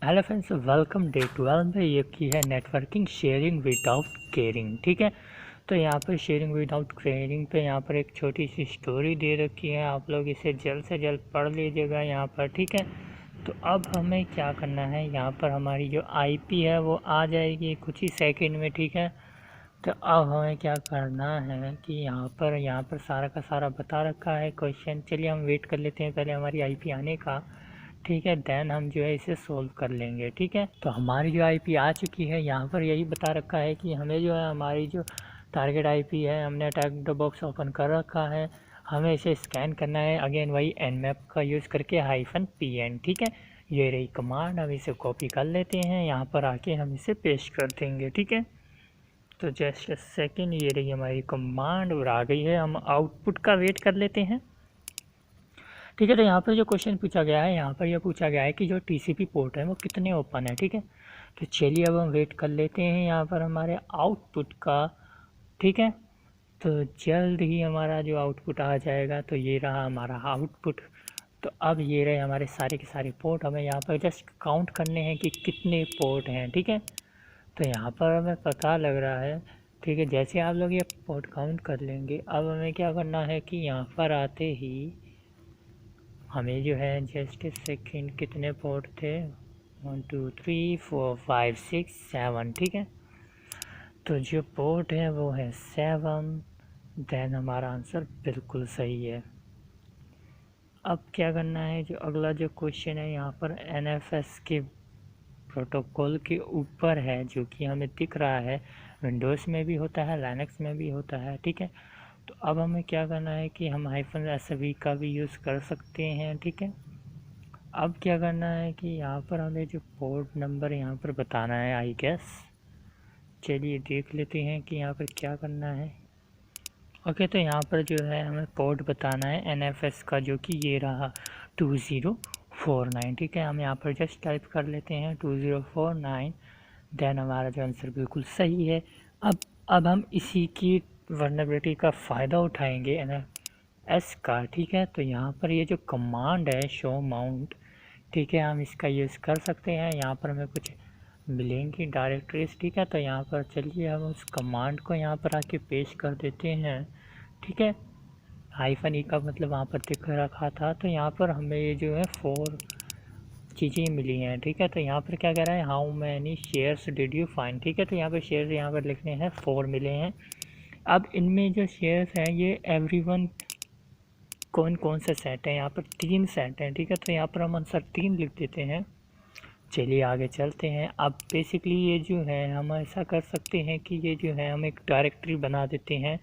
Hello friends, welcome day 12 में। ये की है नेटवर्किंग शेयरिंग विदाउट केयरिंग। ठीक है, तो यहाँ पर शेयरिंग विदाउट केयरिंग पे यहाँ पर एक छोटी सी स्टोरी दे रखी है। आप लोग इसे जल्द से जल्द पढ़ लीजिएगा यहाँ पर। ठीक है, तो अब हमें क्या करना है, यहाँ पर हमारी जो आईपी है वो आ जाएगी कुछ ही सेकंड में। ठीक है, तो अब हमें क्या करना है कि यहाँ पर सारा का सारा बता रखा है क्वेश्चन। चलिए हम वेट कर लेते हैं पहले हमारी आईपी आने का। ठीक है, देन हम जो है इसे सोल्व कर लेंगे। ठीक है, तो हमारी जो आईपी आ चुकी है, यहाँ पर यही बता रखा है कि हमें जो है हमारी जो टारगेट आईपी है, हमने अटैक द बॉक्स ओपन कर रखा है। हमें इसे स्कैन करना है अगेन वही nmap का यूज़ करके -pn। ठीक है, ये रही कमांड। हम इसे कॉपी कर लेते हैं, यहाँ पर आके हम इसे पेस्ट कर देंगे। ठीक है, तो जस्ट सेकेंड, ये रही हमारी कमांड और आ गई है। हम आउटपुट का वेट कर लेते हैं। ठीक है, तो यहाँ पर जो क्वेश्चन पूछा गया है, यहाँ पर यह पूछा गया है कि जो टीसीपी पोर्ट है वो कितने ओपन है। ठीक है, तो चलिए अब हम वेट कर लेते हैं यहाँ पर हमारे आउटपुट का। ठीक है, तो जल्द ही हमारा जो आउटपुट आ जाएगा। तो ये रहा हमारा आउटपुट। तो अब ये रहे हमारे सारे के सारे पोर्ट। हमें यहाँ पर जस्ट काउंट करने हैं कि कितने पोर्ट हैं। ठीक है, तो यहाँ पर हमें पता लग रहा है। ठीक है, जैसे आप लोग ये पोर्ट काउंट कर लेंगे, अब हमें क्या करना है कि यहाँ पर आते ही हमें जो है जस्ट सेकेंड, कितने पोर्ट थे, 1 2 3 4 5 6 7। ठीक है, तो जो पोर्ट है वो है 7। देन हमारा आंसर बिल्कुल सही है। अब क्या करना है, जो अगला जो क्वेश्चन है यहाँ पर NFS के प्रोटोकॉल के ऊपर है, जो कि हमें दिख रहा है। विंडोज़ में भी होता है, लाइनक्स में भी होता है। ठीक है, तो अब हमें क्या करना है कि हम -SV का भी यूज़ कर सकते हैं। ठीक है, अब क्या करना है कि यहाँ पर हमें जो पोर्ट नंबर यहाँ पर बताना है, आई गेस। चलिए देख लेते हैं कि यहाँ पर क्या करना है। ओके, तो यहाँ पर जो है हमें पोर्ट बताना है NFS का, जो कि ये रहा 2049। ठीक है, हम यहाँ पर जस्ट टाइप कर लेते हैं 2049। देन हमारा जो आंसर बिल्कुल सही है। अब हम इसी की वर्नेबिलिटी का फ़ायदा उठाएंगे NFS का। ठीक है, तो यहाँ पर ये जो कमांड है शो माउंट, ठीक है, हम इसका यूज़ कर सकते हैं। यहाँ पर हमें कुछ मिलेंगी डायरेक्टरीज। ठीक है, तो यहाँ पर चलिए हम उस कमांड को यहाँ पर आके पेश कर देते हैं। ठीक है, -e का मतलब वहाँ पर दिख रखा था। तो यहाँ पर हमें ये जो है 4 चीज़ें मिली हैं। ठीक है, तो यहाँ पर क्या कह रहा है, how many shares did you find. ठीक है, तो यहाँ पर शेयर्स यहाँ पर लिखने हैं 4 मिले हैं। अब इनमें जो शेयर्स हैं ये एवरीवन कौन कौन से सेट हैं, यहाँ पर 3 सेट हैं। ठीक है, तो यहाँ पर हम आंसर 3 लिख देते हैं। चलिए आगे चलते हैं। अब बेसिकली ये जो है हम ऐसा कर सकते हैं कि ये जो है हम एक डायरेक्टरी बना देते हैं,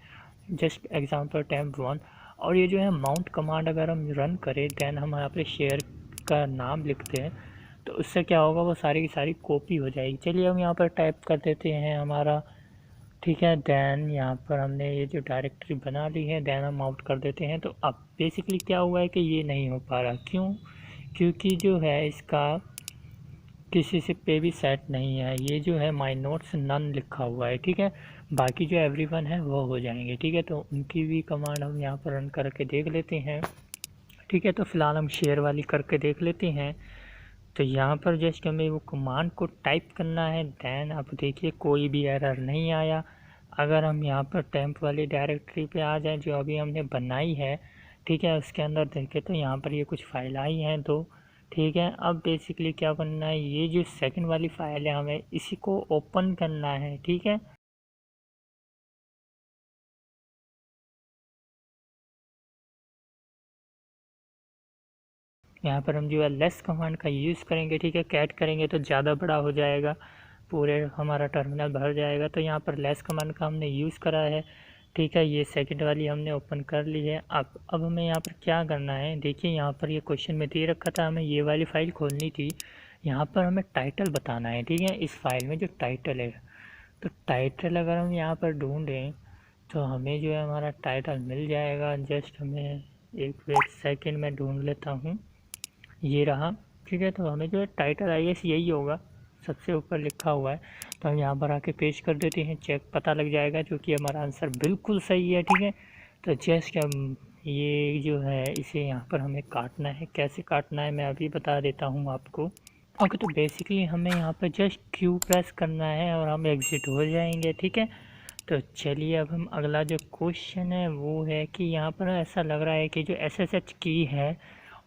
जस्ट एग्जांपल temp1। और ये जो है माउंट कमांड अगर हम रन करें, देन हम यहाँ पे शेयर का नाम लिखते हैं, तो उससे क्या होगा, वो सारी की सारी कॉपी हो जाएगी। चलिए हम यहाँ पर टाइप कर देते हैं हमारा। ठीक है, देन यहाँ पर हमने ये जो डायरेक्टरी बना ली है, देन हम आउट कर देते हैं। तो अब बेसिकली क्या हुआ है कि ये नहीं हो पा रहा, क्यों? क्योंकि जो है इसका किसी से पे भी सेट नहीं है। ये जो है माई नोट्स नन लिखा हुआ है। ठीक है, बाकी जो एवरीवन है वो हो जाएंगे। ठीक है, तो उनकी भी कमांड हम यहाँ पर रन करके देख लेते हैं। ठीक है, तो फिलहाल हम शेयर वाली करके देख लेते हैं। तो यहाँ पर जस्ट हमें वो कमांड को टाइप करना है। देन अब देखिए कोई भी एरर नहीं आया। अगर हम यहाँ पर टेम्प वाली डायरेक्टरी पे आ जाएं जो अभी हमने बनाई है, ठीक है, उसके अंदर देखें तो यहाँ पर ये कुछ फाइल आई हैं 2। ठीक है, अब बेसिकली क्या करना है, ये जो सेकंड वाली फाइल है हमें इसी को ओपन करना है। ठीक है, यहाँ पर हम जो है लेस कमांड का यूज़ करेंगे। ठीक है, कैट करेंगे तो ज़्यादा बड़ा हो जाएगा, पूरे हमारा टर्मिनल भर जाएगा। तो यहाँ पर लेस कमांड का हमने यूज़ करा है। ठीक है, ये सेकंड वाली हमने ओपन कर ली है। अब हमें यहाँ पर क्या करना है, देखिए यहाँ पर ये क्वेश्चन में दे रखा था, हमें ये वाली फ़ाइल खोलनी थी। यहाँ पर हमें टाइटल बताना है। ठीक है, इस फाइल में जो टाइटल है, तो टाइटल अगर हम यहाँ पर ढूँढें तो हमें जो है हमारा टाइटल मिल जाएगा। जस्ट हमें एक सेकेंड में ढूँढ लेता हूँ, ये रहा। ठीक है, तो हमें जो है टाइटल आई गेस यही होगा, सबसे ऊपर लिखा हुआ है। तो हम यहाँ पर आके पेश कर देते हैं, चेक पता लग जाएगा, जो कि हमारा आंसर बिल्कुल सही है। ठीक है, तो जस्ट हम ये जो है इसे यहाँ पर हमें काटना है। कैसे काटना है मैं अभी बता देता हूँ आपको। ओके, तो बेसिकली हमें यहाँ पर जस्ट क्यू प्रेस करना है और हम एग्ज़िट हो जाएंगे, ठीक है। तो चलिए अब हम अगला जो क्वेश्चन है वो है कि यहाँ पर ऐसा लग रहा है कि जो SSH की है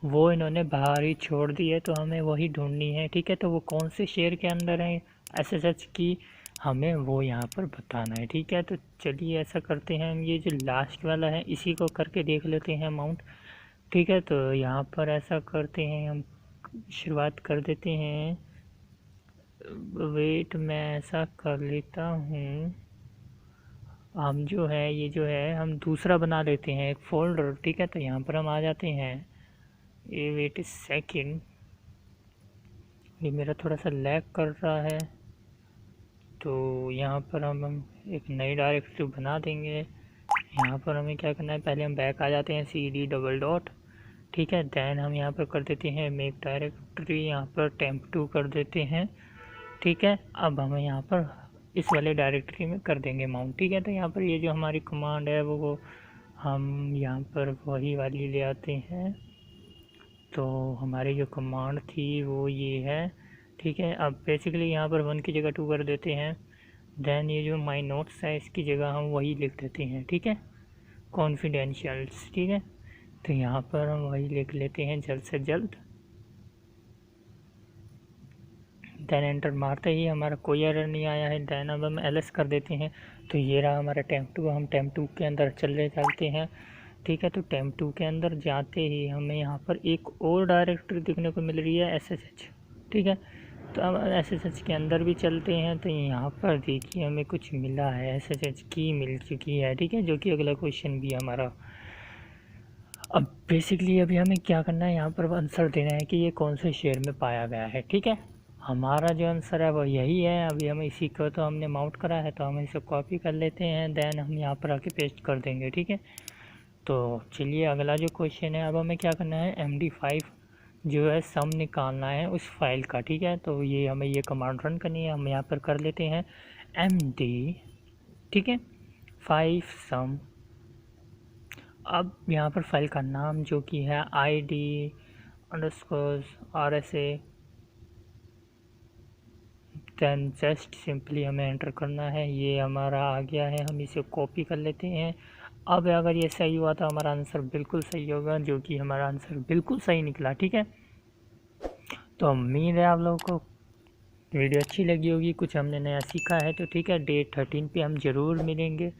वो इन्होंने बाहर ही छोड़ दी है, तो हमें वही ढूंढनी है, ठीक है। तो वो कौन से शेयर के अंदर है SSH की, हमें वो यहाँ पर बताना है, ठीक है। तो चलिए ऐसा करते हैं, हम ये जो लास्ट वाला है इसी को करके देख लेते हैं अमाउंट, ठीक है। तो यहाँ पर ऐसा करते हैं, हम शुरुआत कर देते हैं। वेट, मैं ऐसा कर लेता हूँ, हम जो है ये जो है हम दूसरा बना लेते हैं एक फ़ोल्डर, ठीक है। तो यहाँ पर हम आ जाते हैं, ये वेट इज सेकंड, ये मेरा थोड़ा सा लैग कर रहा है, तो यहाँ पर हम एक नई डायरेक्टरी बना देंगे। यहाँ पर हमें क्या करना है, पहले हम बैक आ जाते हैं, CD डबल डॉट, ठीक है। दैन हम यहाँ पर कर देते हैं मेक डायरेक्टरी, यहाँ पर temp2 कर देते हैं, ठीक है। अब हमें यहाँ पर इस वाले डायरेक्टरी में कर देंगे माउंट, ठीक है। तो यहाँ पर ये जो हमारी कमांड है वो हम यहाँ पर वही वाली ले आते हैं। तो हमारी जो कमांड थी वो ये है, ठीक है। अब बेसिकली यहाँ पर 1 की जगह 2 कर देते हैं। दैन ये जो माई नोट्स है इसकी जगह हम वही लिख देते हैं, ठीक है, कॉन्फिडेंशियल्स, ठीक है। तो यहाँ पर हम वही लिख लेते हैं जल्द से जल्द। दैन एंटर मारते ही हमारा कोई एरर नहीं आया है। दैन अब हम LS कर देते हैं, तो ये रहा हमारा temp2। हम temp2 के अंदर चलते हैं, ठीक है। तो temp2 के अंदर जाते ही हमें यहाँ पर एक और डायरेक्टरी दिखने को मिल रही है SSH, ठीक है। तो अब SSH के अंदर भी चलते हैं, तो यहाँ पर देखिए हमें कुछ मिला है, SSH की मिल चुकी है, ठीक है, जो कि अगला क्वेश्चन भी है हमारा। अब बेसिकली अभी हमें क्या करना है, यहाँ पर आंसर देना है कि ये कौन से शेयर में पाया गया है, ठीक है। हमारा जो आंसर है वो यही है। अभी हम इसी को तो हमने माउंट करा है, तो हम इसे कॉपी कर लेते हैं, देन हम यहाँ पर आके पेस्ट कर देंगे, ठीक है। तो चलिए अगला जो क्वेश्चन है, अब हमें क्या करना है, MD5 जो है सम निकालना है उस फाइल का, ठीक है। तो ये हमें ये कमांड रन करनी है, हम यहाँ पर कर लेते हैं MD, ठीक है, 5 सम। अब यहाँ पर फाइल का नाम जो कि है ID_RSA, दैन जस्ट सिंपली हमें एंटर करना है। ये हमारा आ गया है, हम इसे कॉपी कर लेते हैं। अब अगर ये सही हुआ तो हमारा आंसर बिल्कुल सही होगा, जो कि हमारा आंसर बिल्कुल सही निकला, ठीक है। तो उम्मीद है आप लोगों को वीडियो अच्छी लगी होगी, कुछ हमने नया सीखा है, तो ठीक है, डे 13 पे हम ज़रूर मिलेंगे।